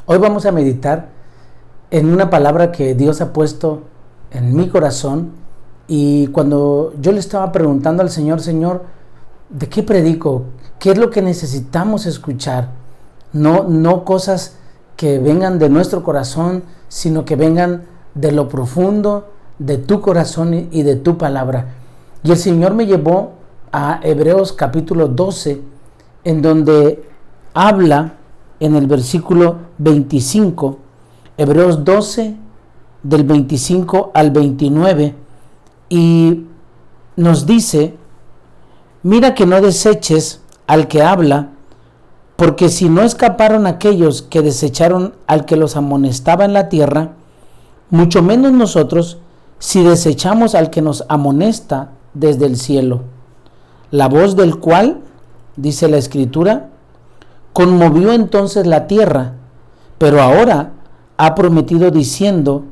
Hoy vamos a meditar en una palabra que Dios ha puesto en mi corazón, y cuando yo le estaba preguntando al Señor, ¿de qué predico? ¿Qué es lo que necesitamos escuchar? No cosas que vengan de nuestro corazón, sino que vengan de lo profundo de tu corazón y de tu palabra. Y el Señor me llevó a Hebreos capítulo 12, en donde habla en el versículo 25, Hebreos 12, del 25 al 29, y nos dice: mira que no deseches al que habla, porque si no escaparon aquellos que desecharon al que los amonestaba en la tierra, mucho menos nosotros, si desechamos al que nos amonesta desde el cielo, la voz del cual, dice la Escritura, conmovió entonces la tierra, pero ahora ha prometido diciendo: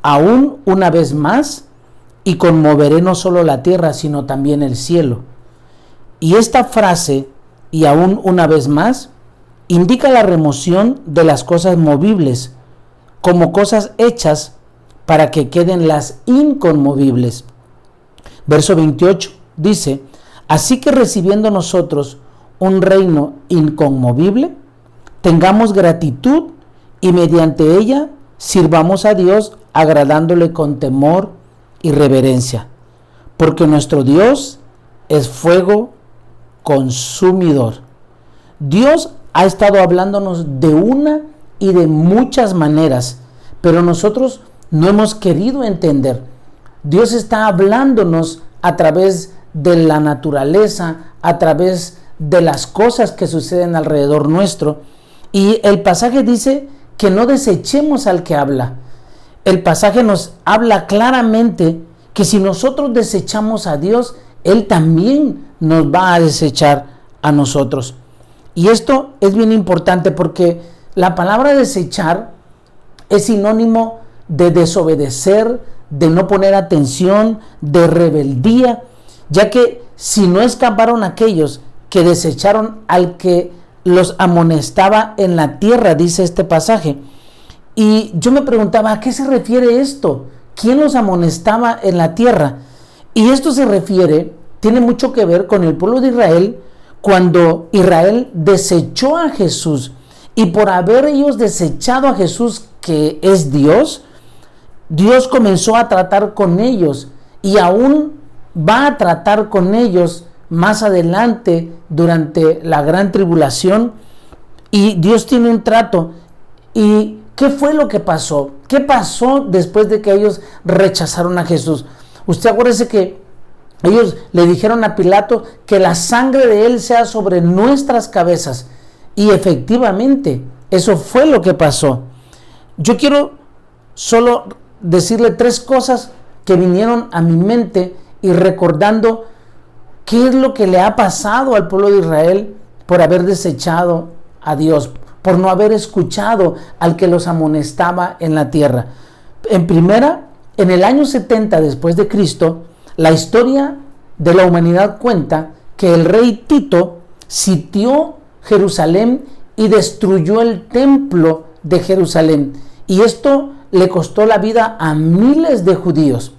aún una vez más, y conmoveré no solo la tierra, sino también el cielo. Y esta frase, y aún una vez más, indica la remoción de las cosas movibles, como cosas hechas para que queden las inconmovibles. Verso 28 dice: así que recibiendo nosotros un reino inconmovible, tengamos gratitud y mediante ella sirvamos a Dios agradándole con temor y reverencia, porque nuestro Dios es fuego consumidor. Dios ha estado hablándonos de una y de muchas maneras, pero nosotros no hemos querido entender. Dios está hablándonos a través de la naturaleza, a través de las cosas que suceden alrededor nuestro, y el pasaje dice que no desechemos al que habla. El pasaje nos habla claramente que si nosotros desechamos a Dios, Él también nos va a desechar a nosotros. Y esto es bien importante porque la palabra desechar es sinónimo de desobedecer, de no poner atención, de rebeldía, ya que si no escaparon aquellos que desecharon al que los amonestaba en la tierra, dice este pasaje. Y yo me preguntaba, ¿a qué se refiere esto? ¿Quién los amonestaba en la tierra? Y esto tiene mucho que ver con el pueblo de Israel, cuando Israel desechó a Jesús. Y por haber ellos desechado a Jesús, que es Dios, Dios comenzó a tratar con ellos y aún va a tratar con ellos más adelante durante la gran tribulación. Y Dios tiene un trato. ¿Y qué fue lo que pasó? ¿Qué pasó después de que ellos rechazaron a Jesús? Usted acuérdese que ellos le dijeron a Pilato que la sangre de él sea sobre nuestras cabezas. Y efectivamente, eso fue lo que pasó. Yo quiero solo decirle tres cosas que vinieron a mi mente y recordando qué es lo que le ha pasado al pueblo de Israel por haber desechado a Dios, por no haber escuchado al que los amonestaba en la tierra. En primera, en el año 70 después de Cristo, la historia de la humanidad cuenta que el rey Tito sitió Jerusalén y destruyó el templo de Jerusalén. Y esto le costó la vida a miles de judíos.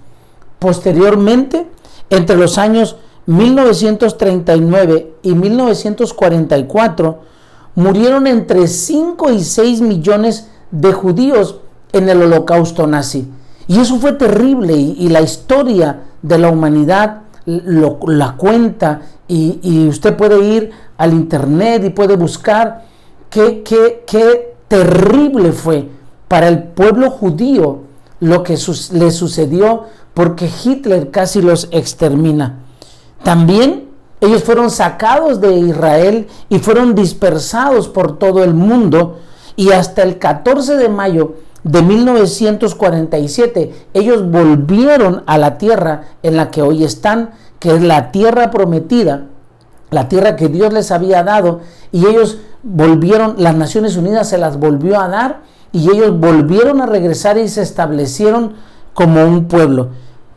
Posteriormente, entre los años 1939 y 1944, murieron entre 5 y 6 millones de judíos en el holocausto nazi. Y eso fue terrible, y la historia de la humanidad la cuenta, y usted puede ir al internet y puede buscar qué terrible fue para el pueblo judío lo que le sucedió, porque Hitler casi los extermina. También ellos fueron sacados de Israel y fueron dispersados por todo el mundo, y hasta el 14 de mayo de 1947 ellos volvieron a la tierra en la que hoy están, que es la tierra prometida, la tierra que Dios les había dado, y ellos volvieron, las Naciones Unidas se las volvió a dar, y ellos volvieron a regresar y se establecieron como un pueblo.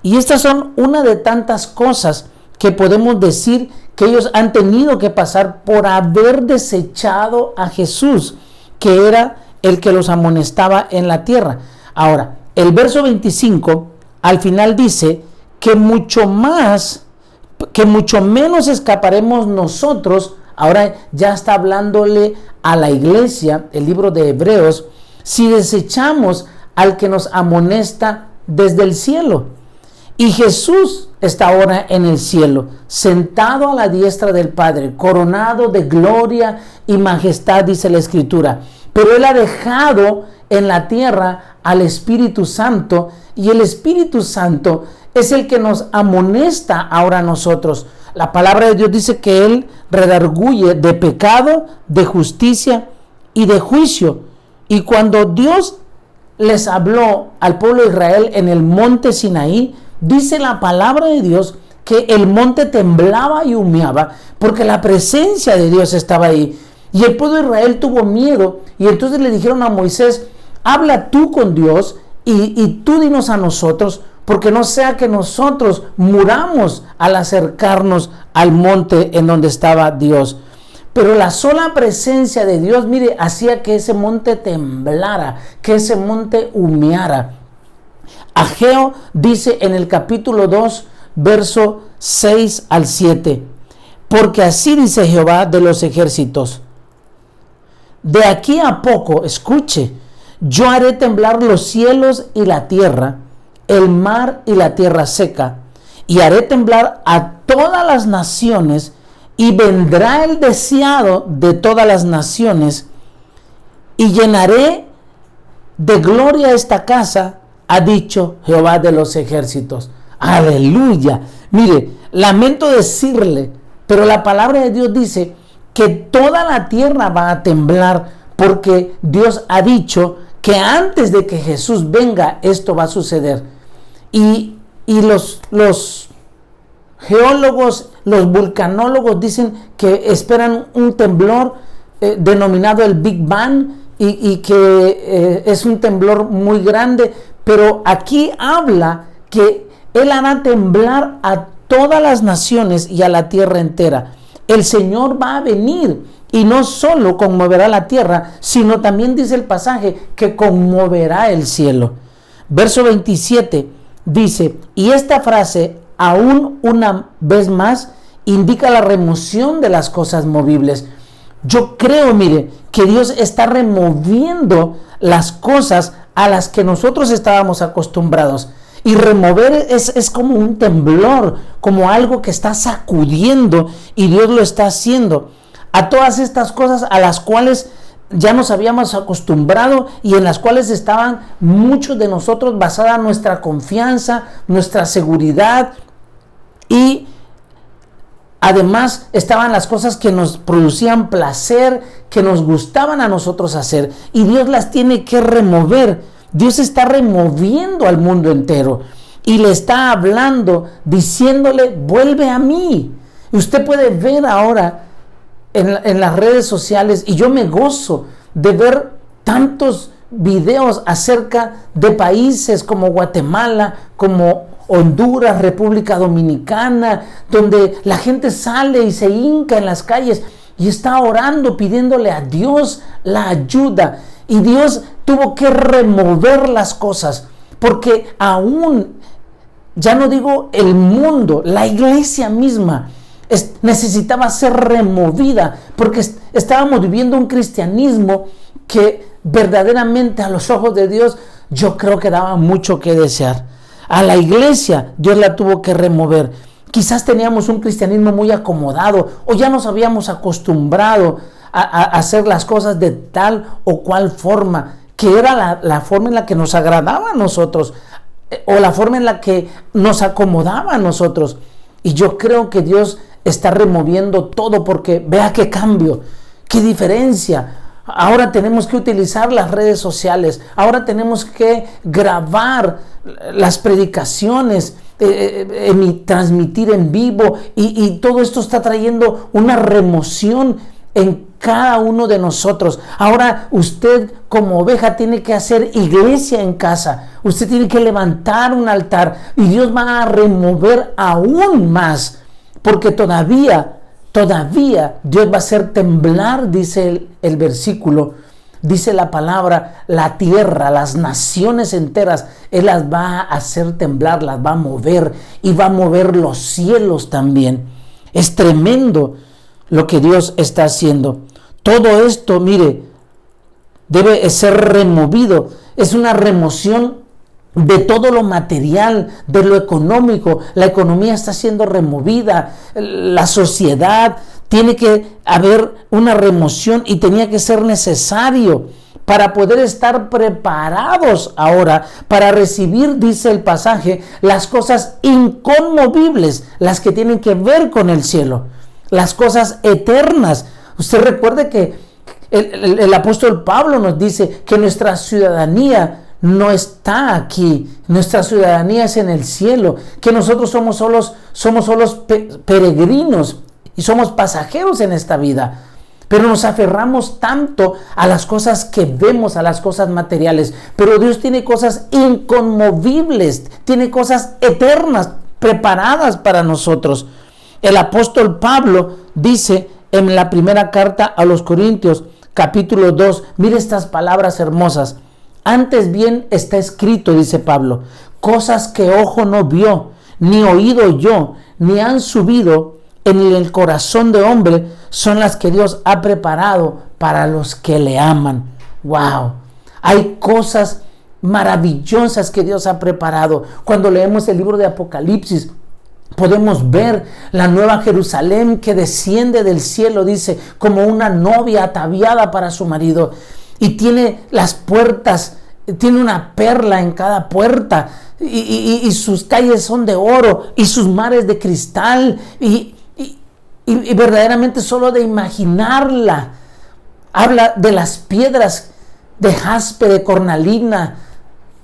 Y estas son una de tantas cosas que podemos decir que ellos han tenido que pasar por haber desechado a Jesús, que era el que los amonestaba en la tierra. Ahora, el verso 25 al final dice que mucho menos escaparemos nosotros. Ahora ya está hablándole a la iglesia, el libro de Hebreos, si desechamos al que nos amonesta desde el cielo. Y Jesús está ahora en el cielo, sentado a la diestra del Padre, coronado de gloria y majestad, dice la Escritura. Pero Él ha dejado en la tierra al Espíritu Santo, y el Espíritu Santo es el que nos amonesta ahora a nosotros. La palabra de Dios dice que Él redarguye de pecado, de justicia y de juicio. Y cuando Dios les habló al pueblo de Israel en el monte Sinaí, dice la palabra de Dios que el monte temblaba y humeaba porque la presencia de Dios estaba ahí. Y el pueblo de Israel tuvo miedo, y entonces le dijeron a Moisés: habla tú con Dios y tú dinos a nosotros, porque no sea que nosotros muramos al acercarnos al monte en donde estaba Dios. Pero la sola presencia de Dios, mire, hacía que ese monte temblara, que ese monte humeara. Ageo dice en el capítulo 2, verso 6 al 7, porque así dice Jehová de los ejércitos: de aquí a poco, escuche, yo haré temblar los cielos y la tierra, el mar y la tierra seca, y haré temblar a todas las naciones, y vendrá el deseado de todas las naciones, y llenaré de gloria esta casa, ha dicho Jehová de los ejércitos. Aleluya. Mire, lamento decirle, pero la palabra de Dios dice que toda la tierra va a temblar, porque Dios ha dicho que antes de que Jesús venga, esto va a suceder. Y los geólogos, los vulcanólogos dicen que esperan un temblor denominado el Big Bang, y que es un temblor muy grande, pero aquí habla que Él hará temblar a todas las naciones y a la tierra entera. El Señor va a venir y no solo conmoverá la tierra, sino también dice el pasaje que conmoverá el cielo. Verso 27 dice: y esta frase, aún una vez más, indica la remoción de las cosas movibles. Yo creo, mire, que Dios está removiendo las cosas a las que nosotros estábamos acostumbrados. Y remover es como un temblor, como algo que está sacudiendo, y Dios lo está haciendo. A todas estas cosas a las cuales ya nos habíamos acostumbrado y en las cuales estaban muchos de nosotros basada nuestra confianza, nuestra seguridad, y además estaban las cosas que nos producían placer, que nos gustaban a nosotros hacer, y Dios las tiene que remover. Dios está removiendo al mundo entero y le está hablando, diciéndole: vuelve a mí. Y usted puede ver ahora en las redes sociales, y yo me gozo de ver tantos videos acerca de países como Guatemala, como Honduras, República Dominicana, donde la gente sale y se hinca en las calles y está orando, pidiéndole a Dios la ayuda. Y Dios tuvo que remover las cosas, porque aún, ya no digo el mundo, la iglesia misma necesitaba ser removida, porque estábamos viviendo un cristianismo que verdaderamente a los ojos de Dios yo creo que daba mucho que desear. A la iglesia Dios la tuvo que remover. Quizás teníamos un cristianismo muy acomodado, o ya nos habíamos acostumbrado a hacer las cosas de tal o cual forma, que era la forma en la que nos agradaba a nosotros, o la forma en la que nos acomodaba a nosotros. Y yo creo que Dios está removiendo todo, porque vea qué cambio, qué diferencia. Ahora tenemos que utilizar las redes sociales, ahora tenemos que grabar las predicaciones, transmitir en vivo, y todo esto está trayendo una remoción en cada uno de nosotros. Ahora usted como oveja tiene que hacer iglesia en casa, usted tiene que levantar un altar, y Dios va a remover aún más, porque todavía Dios va a hacer temblar, dice el versículo, dice la palabra, la tierra, las naciones enteras, Él las va a hacer temblar, las va a mover y va a mover los cielos también. Es tremendo lo que Dios está haciendo. Todo esto, mire, debe ser removido. Es una remoción de todo lo material, de lo económico. La economía está siendo removida. La sociedad, tiene que haber una remoción y tenía que ser necesario para poder estar preparados ahora para recibir, dice el pasaje, las cosas inconmovibles, las que tienen que ver con el cielo, las cosas eternas. Usted recuerde que el apóstol Pablo nos dice que nuestra ciudadanía no está aquí, nuestra ciudadanía es en el cielo, que nosotros somos solos peregrinos y somos pasajeros en esta vida. Pero nos aferramos tanto a las cosas que vemos, a las cosas materiales. Pero Dios tiene cosas inconmovibles, tiene cosas eternas preparadas para nosotros. El apóstol Pablo dice en la primera carta a los Corintios, capítulo 2, mire estas palabras hermosas. Antes bien está escrito, dice Pablo, cosas que ojo no vio, ni oído oyó, ni han subido en el corazón de hombre, son las que Dios ha preparado para los que le aman. ¡Wow! Hay cosas maravillosas que Dios ha preparado. Cuando leemos el libro de Apocalipsis, podemos ver la nueva Jerusalén que desciende del cielo, dice, como una novia ataviada para su marido. Y tiene las puertas, tiene una perla en cada puerta, y sus calles son de oro, y sus mares de cristal, y verdaderamente solo de imaginarla, habla de las piedras de jaspe, de cornalina.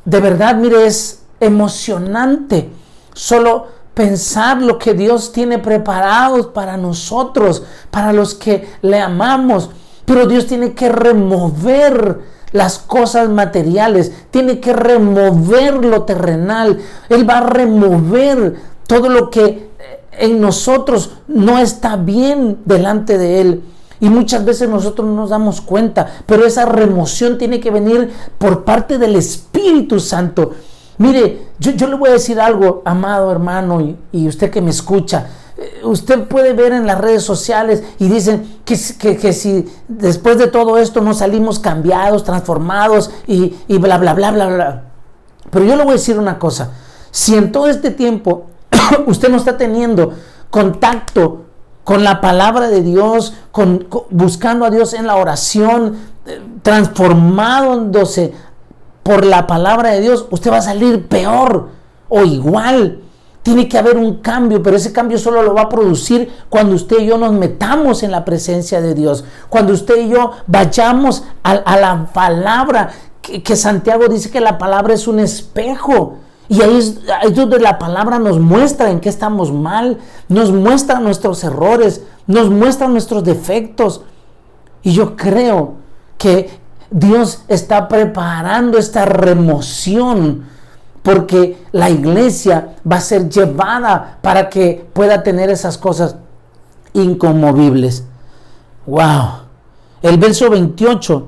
De verdad, mire, es emocionante solo pensar lo que Dios tiene preparado para nosotros, para los que le amamos. Pero Dios tiene que remover las cosas materiales, tiene que remover lo terrenal. Él va a remover todo lo que en nosotros no está bien delante de Él. Y muchas veces nosotros no nos damos cuenta, pero esa remoción tiene que venir por parte del Espíritu Santo. Mire, yo le voy a decir algo, amado hermano, y usted que me escucha. Usted puede ver en las redes sociales y dicen que si después de todo esto no salimos cambiados, transformados y bla, bla, bla, bla, bla. Pero yo le voy a decir una cosa. Si en todo este tiempo usted no está teniendo contacto con la palabra de Dios, buscando a Dios en la oración, transformándose por la palabra de Dios, usted va a salir peor o igual. Tiene que haber un cambio, pero ese cambio solo lo va a producir cuando usted y yo nos metamos en la presencia de Dios. Cuando usted y yo vayamos a la palabra, que Santiago dice que la palabra es un espejo. Y ahí es donde la palabra nos muestra en qué estamos mal, nos muestra nuestros errores, nos muestra nuestros defectos. Y yo creo que Dios está preparando esta remoción, porque la iglesia va a ser llevada para que pueda tener esas cosas inconmovibles. ¡Wow! El verso 28,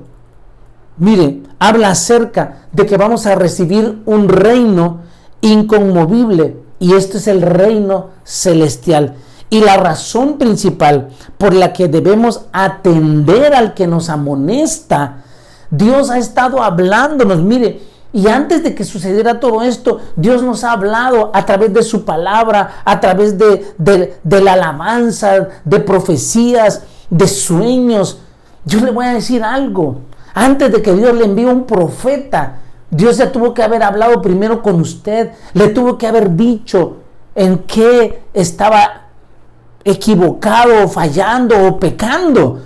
mire, habla acerca de que vamos a recibir un reino inconmovible, y este es el reino celestial. Y la razón principal por la que debemos atender al que nos amonesta, Dios ha estado hablándonos, mire, y antes de que sucediera todo esto, Dios nos ha hablado a través de su palabra, a través de la alabanza, de profecías, de sueños. Yo le voy a decir algo. Antes de que Dios le envíe un profeta, Dios ya tuvo que haber hablado primero con usted. Le tuvo que haber dicho en qué estaba equivocado, fallando o pecando.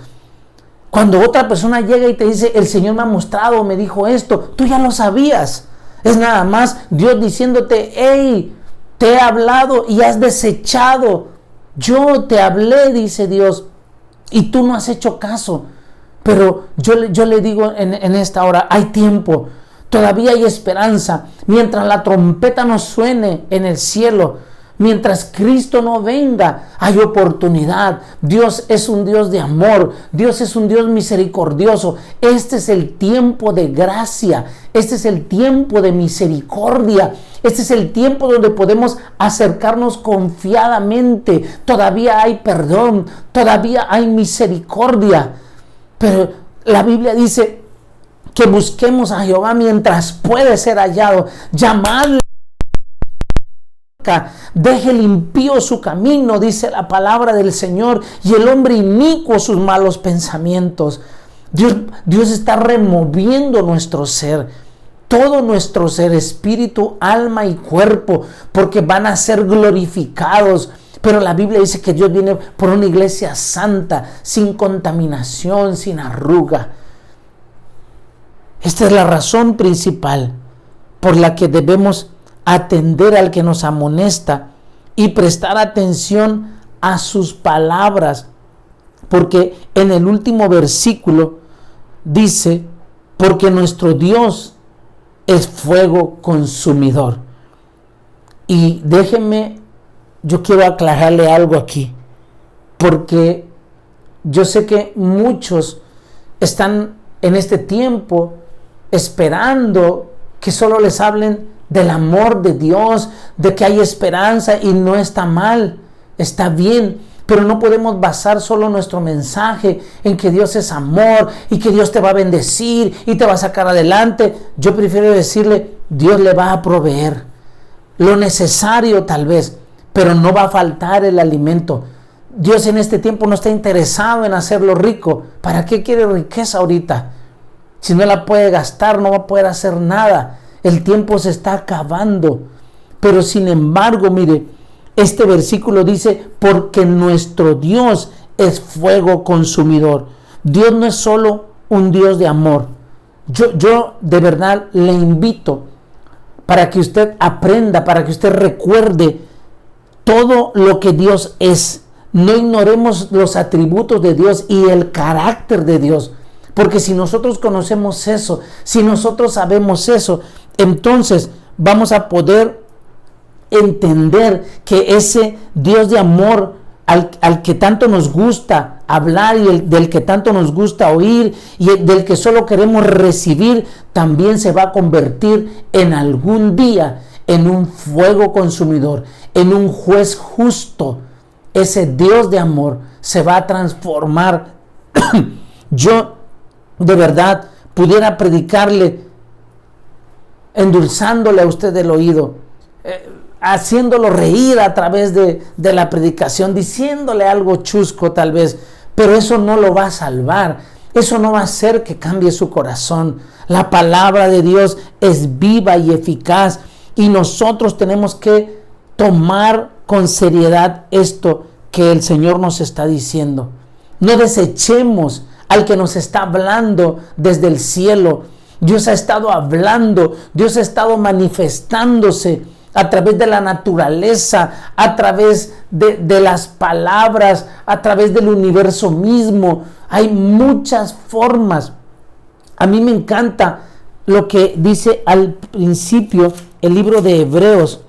Cuando otra persona llega y te dice, el Señor me ha mostrado, me dijo esto, tú ya lo sabías. Es nada más Dios diciéndote, hey, te he hablado y has desechado. Yo te hablé, dice Dios, y tú no has hecho caso. Pero yo le digo en esta hora, hay tiempo, todavía hay esperanza. Mientras la trompeta no suene en el cielo, Mientras Cristo no venga, hay oportunidad. Dios es un Dios de amor. Dios es un Dios misericordioso. Este es el tiempo de gracia. Este es el tiempo de misericordia. Este es el tiempo donde podemos acercarnos confiadamente. Todavía hay perdón. Todavía hay misericordia. Pero la Biblia dice que busquemos a Jehová mientras puede ser hallado. Llamadle. Deje el impío su camino, dice la palabra del Señor, y el hombre inicuo sus malos pensamientos. Dios está removiendo nuestro ser, todo nuestro ser, espíritu, alma y cuerpo, porque van a ser glorificados. Pero la Biblia dice que Dios viene por una iglesia santa, sin contaminación, sin arruga. Esta es la razón principal por la que debemos atender al que nos amonesta y prestar atención a sus palabras, porque en el último versículo dice: porque nuestro Dios es fuego consumidor. Y déjenme, yo quiero aclararle algo aquí, porque yo sé que muchos están en este tiempo esperando que solo les hablen del amor de Dios, de que hay esperanza, y no está mal, está bien, pero no podemos basar solo nuestro mensaje en que Dios es amor y que Dios te va a bendecir y te va a sacar adelante. Yo prefiero decirle: Dios le va a proveer lo necesario tal vez, pero no va a faltar el alimento. Dios en este tiempo no está interesado en hacerlo rico. ¿Para qué quiere riqueza ahorita? Si no la puede gastar, no va a poder hacer nada. El tiempo se está acabando. Pero sin embargo, mire, este versículo dice: porque nuestro Dios es fuego consumidor. Dios no es solo un Dios de amor. Yo de verdad le invito para que usted aprenda, para que usted recuerde todo lo que Dios es. No ignoremos los atributos de Dios y el carácter de Dios. Porque si nosotros conocemos eso, si nosotros sabemos eso, entonces vamos a poder entender que ese Dios de amor al que tanto nos gusta hablar y del que tanto nos gusta oír y del que solo queremos recibir, también se va a convertir en algún día en un fuego consumidor, en un juez justo. Ese Dios de amor se va a transformar. Yo de verdad pudiera predicarle endulzándole a usted el oído, haciéndolo reír a través de la predicación, diciéndole algo chusco tal vez, pero eso no lo va a salvar, eso no va a hacer que cambie su corazón. La palabra de Dios es viva y eficaz, y nosotros tenemos que tomar con seriedad esto que el Señor nos está diciendo. No desechemos al que nos está hablando desde el cielo. Dios ha estado hablando, Dios ha estado manifestándose a través de la naturaleza, a través de las palabras, a través del universo mismo. Hay muchas formas. A mí me encanta lo que dice al principio el libro de Hebreos,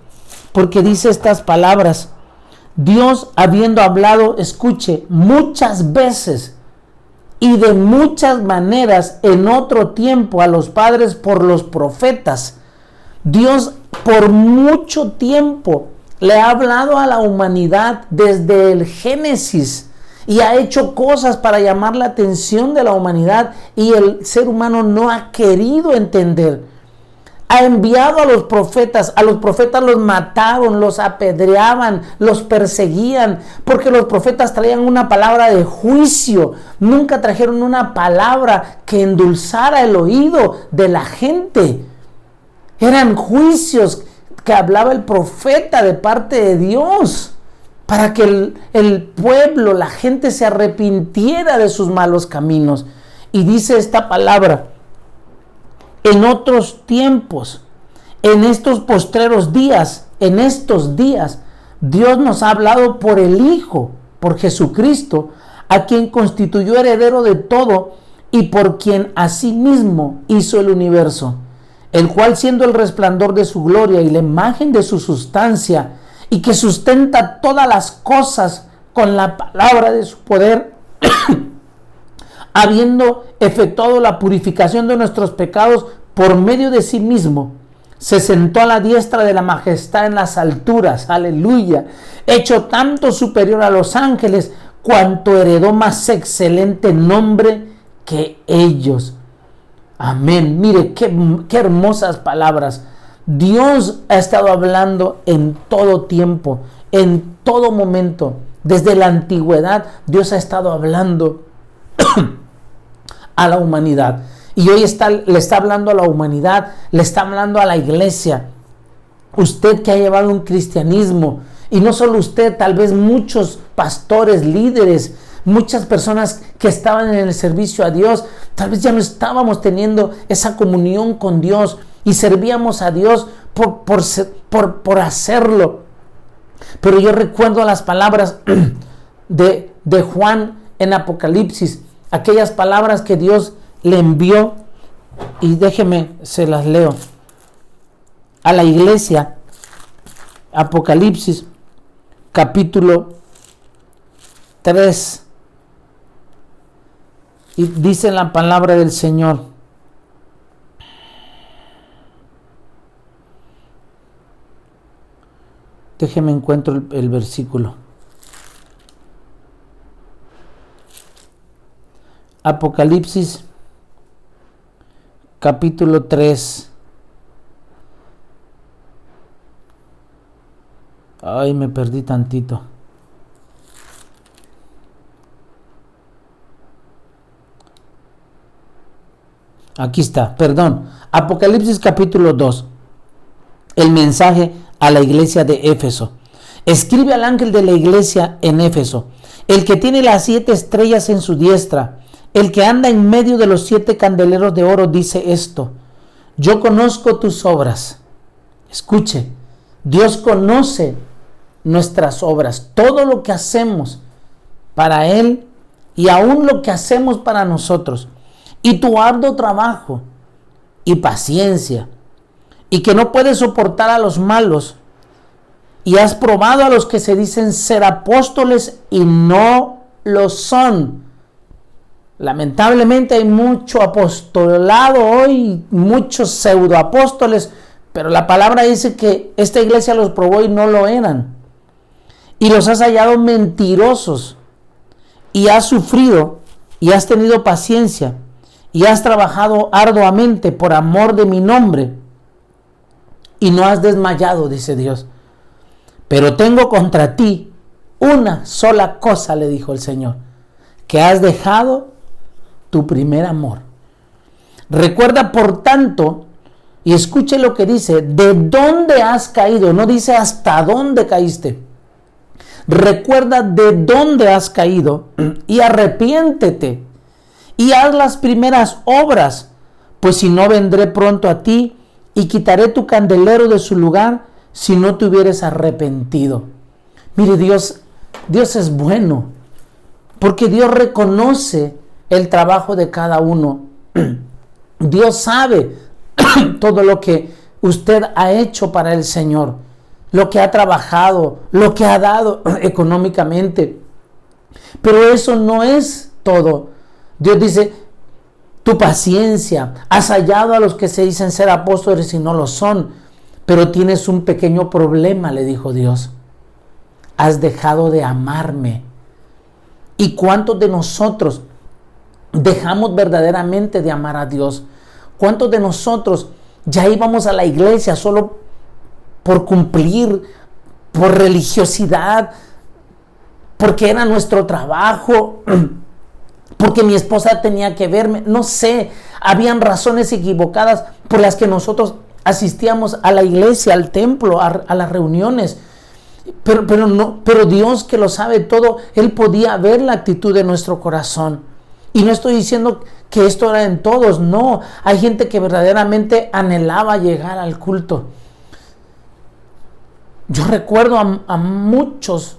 porque dice estas palabras: Dios, habiendo hablado, escuche, muchas veces y de muchas maneras en otro tiempo a los padres por los profetas. Dios por mucho tiempo le ha hablado a la humanidad desde el Génesis y ha hecho cosas para llamar la atención de la humanidad, y el ser humano no ha querido entender. Ha enviado a los profetas los mataron, los apedreaban, los perseguían, porque los profetas traían una palabra de juicio, nunca trajeron una palabra que endulzara el oído de la gente. Eran juicios que hablaba el profeta de parte de Dios, para que el pueblo, la gente se arrepintiera de sus malos caminos. Y dice esta palabra: en otros tiempos, en estos postreros días, en estos días, Dios nos ha hablado por el Hijo, por Jesucristo, a quien constituyó heredero de todo y por quien asimismo hizo el universo, el cual, siendo el resplandor de su gloria y la imagen de su sustancia, y que sustenta todas las cosas con la palabra de su poder, habiendo efectuado la purificación de nuestros pecados por medio de sí mismo, se sentó a la diestra de la majestad en las alturas, aleluya, hecho tanto superior a los ángeles, cuanto heredó más excelente nombre que ellos. Amén. Mire, qué hermosas palabras. Dios ha estado hablando en todo tiempo, en todo momento. Desde la antigüedad, Dios ha estado hablando a la humanidad. Y hoy le está hablando a la humanidad, le está hablando a la iglesia. Usted que ha llevado un cristianismo, y no solo usted, tal vez muchos pastores, líderes, muchas personas que estaban en el servicio a Dios, tal vez ya no estábamos teniendo esa comunión con Dios y servíamos a Dios por hacerlo. Pero yo recuerdo las palabras de Juan en Apocalipsis, aquellas palabras que Dios le envió, y déjeme, se las leo, a la iglesia. Apocalipsis capítulo 3, y dice la palabra del Señor: déjeme encuentro el versículo. Apocalipsis capítulo 3. Ay, me perdí tantito. Aquí está, perdón. Apocalipsis capítulo 2. El mensaje a la iglesia de Éfeso. Escribe al ángel de la iglesia en Éfeso, el que tiene las 7 estrellas en su diestra, el que anda en medio de los 7 candeleros de oro, dice esto: yo conozco tus obras. Escuche, Dios conoce nuestras obras, todo lo que hacemos para Él y aún lo que hacemos para nosotros, y tu arduo trabajo y paciencia, y que no puedes soportar a los malos, y has probado a los que se dicen ser apóstoles y no lo son. Lamentablemente hay mucho apostolado hoy, muchos pseudoapóstoles, pero la palabra dice que esta iglesia los probó y no lo eran. Y los has hallado mentirosos, y has sufrido, y has tenido paciencia, y has trabajado arduamente por amor de mi nombre, y no has desmayado, dice Dios. Pero tengo contra ti una sola cosa, le dijo el Señor, que has dejado tu primer amor. Recuerda, por tanto, y escuche lo que dice, de dónde has caído, no dice hasta dónde caíste. Recuerda de dónde has caído y arrepiéntete y haz las primeras obras, pues si no, vendré pronto a ti y quitaré tu candelero de su lugar si no te hubieres arrepentido. Mire, Dios es bueno, porque Dios reconoce el trabajo de cada uno. Dios sabe todo lo que usted ha hecho para el Señor, lo que ha trabajado, lo que ha dado económicamente. Pero eso no es todo. Dios dice, tu paciencia, has hallado a los que se dicen ser apóstoles y no lo son, pero tienes un pequeño problema, le dijo Dios. Has dejado de amarme. ¿Y cuántos de nosotros dejamos verdaderamente de amar a Dios? ¿Cuántos de nosotros ya íbamos a la iglesia solo por cumplir, por religiosidad, porque era nuestro trabajo, porque mi esposa tenía que verme? No sé, habían razones equivocadas por las que nosotros asistíamos a la iglesia, al templo, a las reuniones. Pero Dios, que lo sabe todo, Él podía ver la actitud de nuestro corazón. Y no estoy diciendo que esto era en todos, no. Hay gente que verdaderamente anhelaba llegar al culto. Yo recuerdo a muchos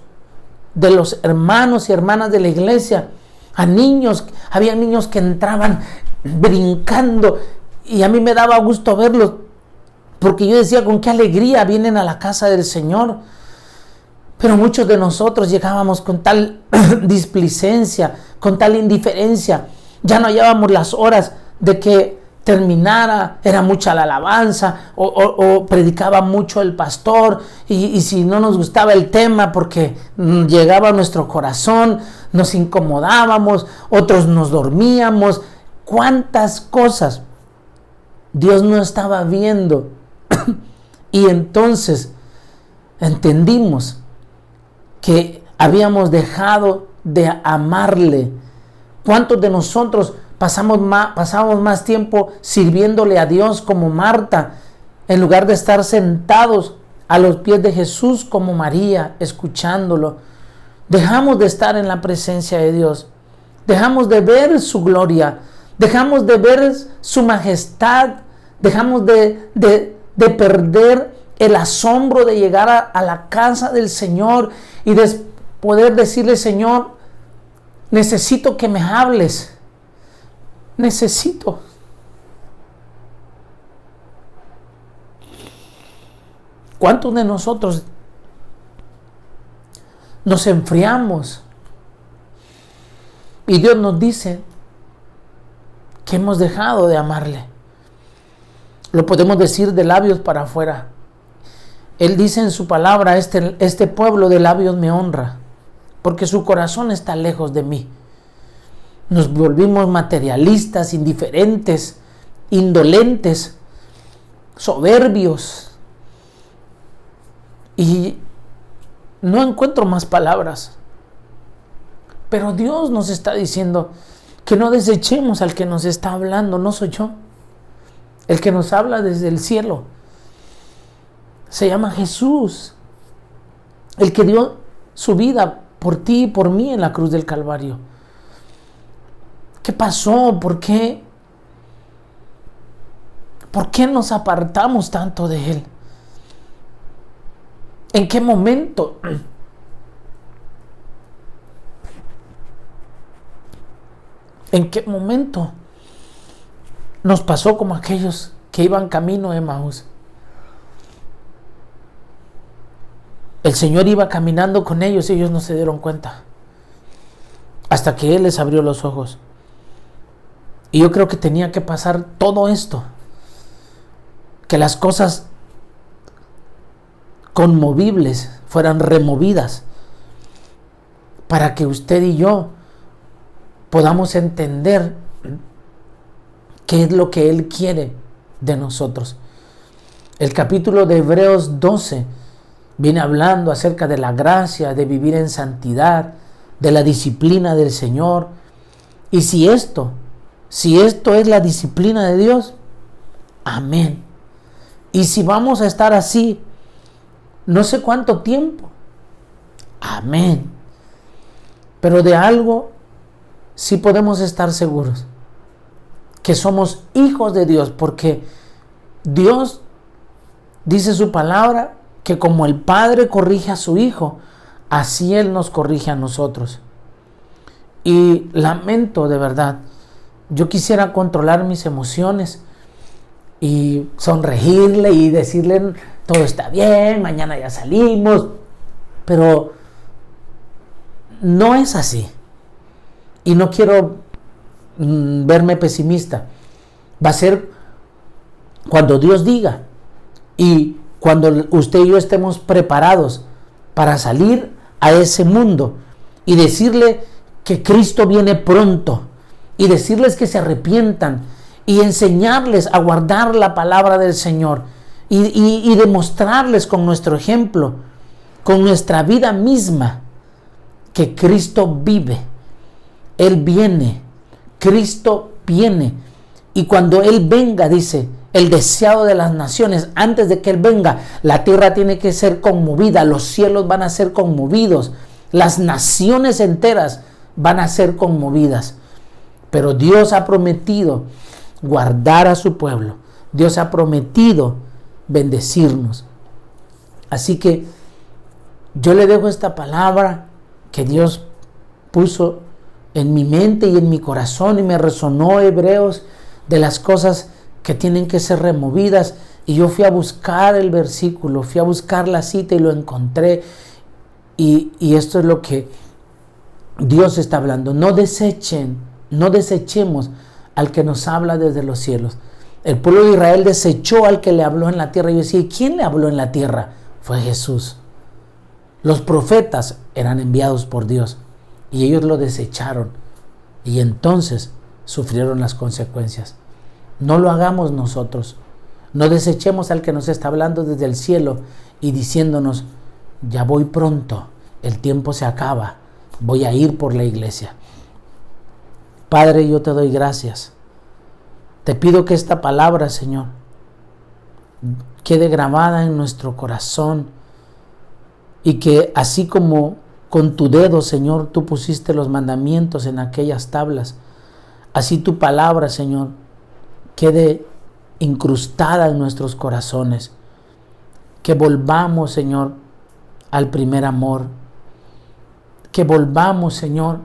de los hermanos y hermanas de la iglesia, a niños, había niños que entraban brincando y a mí me daba gusto verlos, porque yo decía, con qué alegría vienen a la casa del Señor. Pero muchos de nosotros llegábamos con tal displicencia, con tal indiferencia. Ya no hallábamos las horas de que terminara, era mucha la alabanza o predicaba mucho el pastor y si no nos gustaba el tema porque llegaba a nuestro corazón, nos incomodábamos, otros nos dormíamos. ¿Cuántas cosas Dios no estaba viendo? Y entonces entendimos que habíamos dejado de amarle. ¿Cuántos de nosotros pasamos más tiempo sirviéndole a Dios como Marta, en lugar de estar sentados a los pies de Jesús como María, escuchándolo? Dejamos de estar en la presencia de Dios, dejamos de ver su gloria, dejamos de ver su majestad, dejamos de perder el asombro de llegar a la casa del Señor y de poder decirle: Señor, necesito que me hables. Necesito. ¿Cuántos de nosotros nos enfriamos? Y Dios nos dice que hemos dejado de amarle. Lo podemos decir de labios para afuera. Él dice en su palabra: este pueblo de labios me honra, porque su corazón está lejos de mí. Nos volvimos materialistas, indiferentes, indolentes, soberbios. Y no encuentro más palabras. Pero Dios nos está diciendo que no desechemos al que nos está hablando. No soy yo. El que nos habla desde el cielo se llama Jesús. El que dio su vida por ti y por mí en la cruz del Calvario. ¿Qué pasó? ¿Por qué? ¿Por qué nos apartamos tanto de Él? ¿En qué momento? ¿En qué momento nos pasó como aquellos que iban camino de Emaús? El Señor iba caminando con ellos y ellos no se dieron cuenta. Hasta que Él les abrió los ojos. Y yo creo que tenía que pasar todo esto. Que las cosas conmovibles fueran removidas. Para que usted y yo podamos entender qué es lo que Él quiere de nosotros. El capítulo de Hebreos 12 viene hablando acerca de la gracia, de vivir en santidad, de la disciplina del Señor. Y si esto es la disciplina de Dios, amén. Y si vamos a estar así, no sé cuánto tiempo, amén. Pero de algo sí podemos estar seguros, que somos hijos de Dios, porque Dios dice su palabra que como el Padre corrige a su Hijo, así Él nos corrige a nosotros. Y lamento de verdad, yo quisiera controlar mis emociones y sonreírle y decirle: todo está bien, mañana ya salimos. Pero no es así. Y no quiero verme pesimista. Va a ser cuando Dios diga y cuando usted y yo estemos preparados para salir a ese mundo y decirle que Cristo viene pronto y decirles que se arrepientan y enseñarles a guardar la palabra del Señor y demostrarles con nuestro ejemplo, con nuestra vida misma, que Cristo vive. Él viene, Cristo viene. Y cuando Él venga, dice, el deseado de las naciones, antes de que Él venga, la tierra tiene que ser conmovida, los cielos van a ser conmovidos, las naciones enteras van a ser conmovidas. Pero Dios ha prometido guardar a su pueblo. Dios ha prometido bendecirnos. Así que yo le dejo esta palabra que Dios puso en mi mente y en mi corazón y me resonó Hebreos, de las cosas que tienen que ser removidas. Y yo fui a buscar el versículo, fui a buscar la cita y lo encontré. Y esto es lo que Dios está hablando. No desechemos al que nos habla desde los cielos. El pueblo de Israel desechó al que le habló en la tierra. Y yo decía, ¿quién le habló en la tierra? Fue Jesús. Los profetas eran enviados por Dios y ellos lo desecharon. Y entonces sufrieron las consecuencias. No lo hagamos nosotros. No desechemos al que nos está hablando desde el cielo y diciéndonos, ya voy pronto, el tiempo se acaba, voy a ir por la iglesia. Padre, yo te doy gracias. Te pido que esta palabra, Señor, quede grabada en nuestro corazón y que así como con tu dedo, Señor, tú pusiste los mandamientos en aquellas tablas, así tu palabra, Señor, quede incrustada en nuestros corazones. Que volvamos, Señor, al primer amor. Que volvamos, Señor.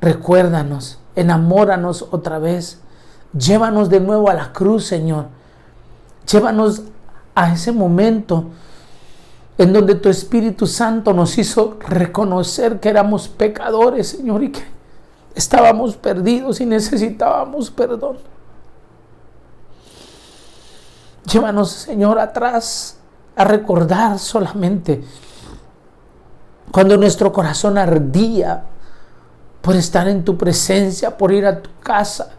Recuérdanos, enamóranos otra vez. Llévanos de nuevo a la cruz, Señor. Llévanos a ese momento en donde tu Espíritu Santo nos hizo reconocer que éramos pecadores, Señor, y que estábamos perdidos y necesitábamos perdón. Llévanos, Señor, atrás a recordar solamente cuando nuestro corazón ardía por estar en tu presencia, por ir a tu casa,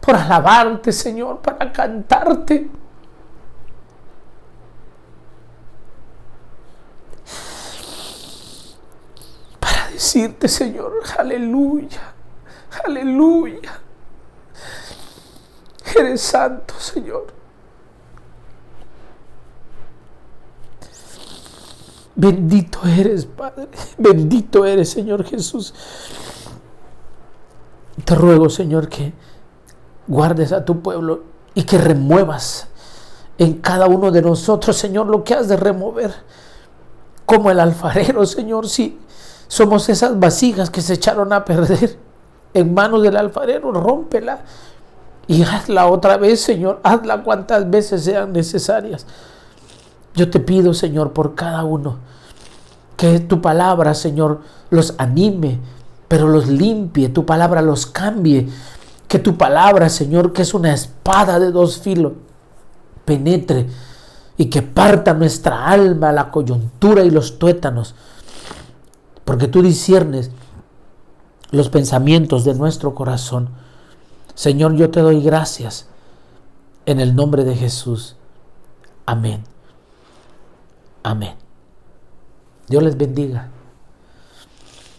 por alabarte, Señor, para cantarte. Para decirte, Señor, aleluya, aleluya. Eres santo, Señor. Bendito eres, Padre. Bendito eres, Señor Jesús. Te ruego, Señor, que guardes a tu pueblo y que remuevas en cada uno de nosotros, Señor, lo que has de remover. Como el alfarero, Señor, si somos esas vasijas que se echaron a perder en manos del alfarero, rómpela y hazla otra vez, Señor. Hazla cuantas veces sean necesarias. Yo te pido, Señor, por cada uno, que tu palabra, Señor, los anime, pero los limpie, tu palabra los cambie, que tu palabra, Señor, que es una espada de dos filos, penetre y que parta nuestra alma, la coyuntura y los tuétanos, porque tú disciernes los pensamientos de nuestro corazón. Señor, yo te doy gracias en el nombre de Jesús. Amén. Amén. Dios les bendiga.